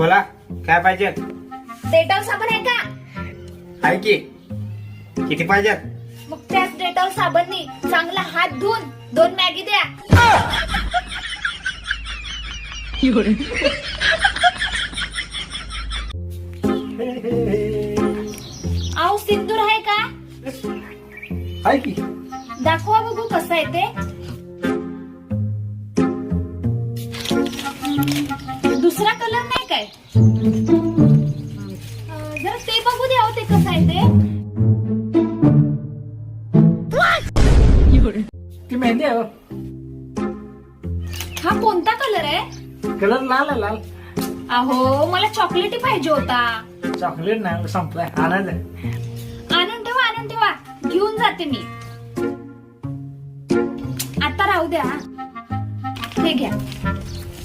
बोला काय पाहिजे? डेटॉल साबण आहे का? आहे की. किती पाहिजेत? मग त्याच डेटॉल साबणनी चांगला हात धुवून 2 मॅगी द्या. आव सिंदूर आहे का? आहे की. दाखवा बघू कसं आहे ते. दुसरा कलर नाही काय? जरा ते बघू द्या हो, ते कसं आहे ते. ती मेहंदी आहे. हा कोणता कलर आहे? कलर लाल आहे, लाल. अहो मला चॉकलेटी पाहिजे होता. चॉकलेट नाही संपलाय. आणायचं. आणून ठेवा, आणून ठेवा, घेऊन जाते मी. आता राहू द्या. हे घ्या.